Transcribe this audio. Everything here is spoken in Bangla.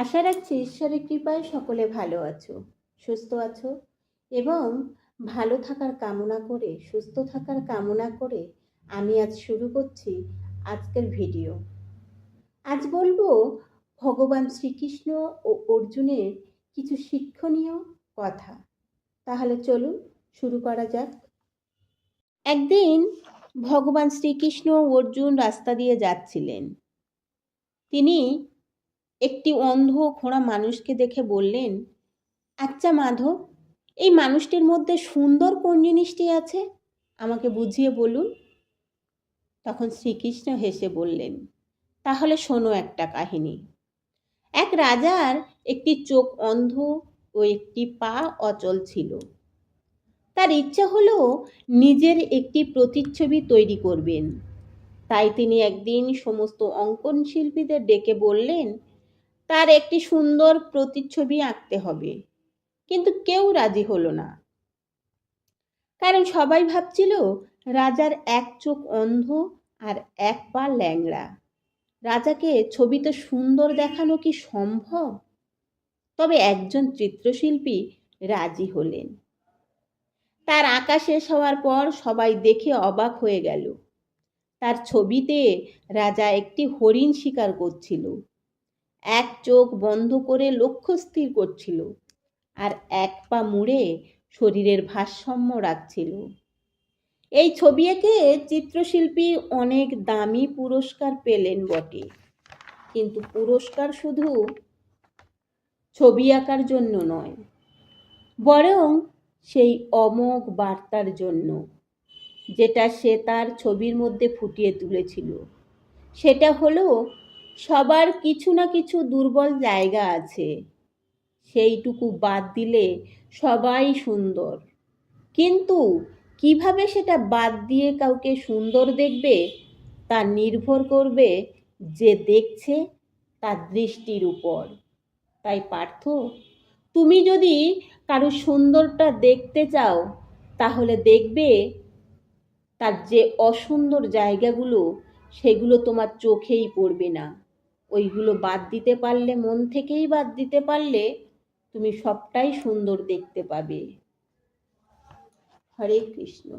আশা রাখছি ঈশ্বরের কৃপায় সকলে ভালো আছো, সুস্থ আছো এবং ভালো থাকার কামনা করে, সুস্থ থাকার কামনা করে আমি আজ শুরু করছি আজকের ভিডিও। আজ বলবো ভগবান শ্রীকৃষ্ণ ও অর্জুনের কিছু শিক্ষণীয় কথা। তাহলে চলুন শুরু করা যাক। একদিন ভগবান শ্রীকৃষ্ণ ও অর্জুন রাস্তা দিয়ে যাচ্ছিলেন। তিনি একটি অন্ধ খোঁড়া মানুষকে দেখে বললেন, আচ্ছা মাধব, এই মানুষটির মধ্যে সুন্দর কোন জিনিসটি আছে, আমাকে বুঝিয়ে বলুন। তখন শ্রীকৃষ্ণ হেসে বললেন, তাহলে শোনো একটা কাহিনী। এক রাজার একটি চোখ অন্ধ ও একটি পা অচল ছিল। তার ইচ্ছা হলো নিজের একটি প্রতিচ্ছবি তৈরি করবেন। তাই তিনি একদিন সমস্ত অঙ্কন শিল্পীদের ডেকে বললেন, তার একটি সুন্দর প্রতিচ্ছবি আঁকতে হবে। কিন্তু কেউ রাজি হলো না, কারণ সবাই ভাবছিল রাজার এক চোখ অন্ধ আর এক পা ল্যাংড়া। রাজাকে ছবিতে সুন্দর দেখানো কি সম্ভব? তবে একজন চিত্রশিল্পী রাজি হলেন। তার আঁকা শেষ হওয়ার পর সবাই দেখে অবাক হয়ে গেল। তার ছবিতে রাজা একটি হরিণ শিকার করছিল, এক চোখ বন্ধ করে লক্ষ্য স্থির করছিল আর এক পা মুড়ে শরীরের ভারসাম্য রাখছিল। এই ছবি এঁকে চিত্রশিল্পী অনেক দামি পুরস্কার পেলেন বটে, কিন্তু পুরস্কার শুধু ছবি আঁকার জন্য নয়, বরং সেই অমোঘ বার্তার জন্য, যেটা সে তার ছবির মধ্যে ফুটিয়ে তুলেছিল। সেটা হলো, সবার কিছু না কিছু দুর্বল জায়গা আছে, সেইটুকু বাদ দিলে সবাই সুন্দর। কিন্তু কিভাবে সেটা বাদ দিয়ে কাউকে সুন্দর দেখবে তা নির্ভর করবে যে দেখছে তার দৃষ্টির উপর। তাই পার্থ, তুমি যদি কারো সুন্দরটা দেখতে চাও, তাহলে দেখবে তার যে অসুন্দর জায়গাগুলো, সেগুলো তোমার চোখেই পড়বে না। ওইগুলো বাদ দিতে পারলে, মন থেকেই বাদ দিতে পারলে, তুমি সবটাই সুন্দর দেখতে পাবে। হরে কৃষ্ণ।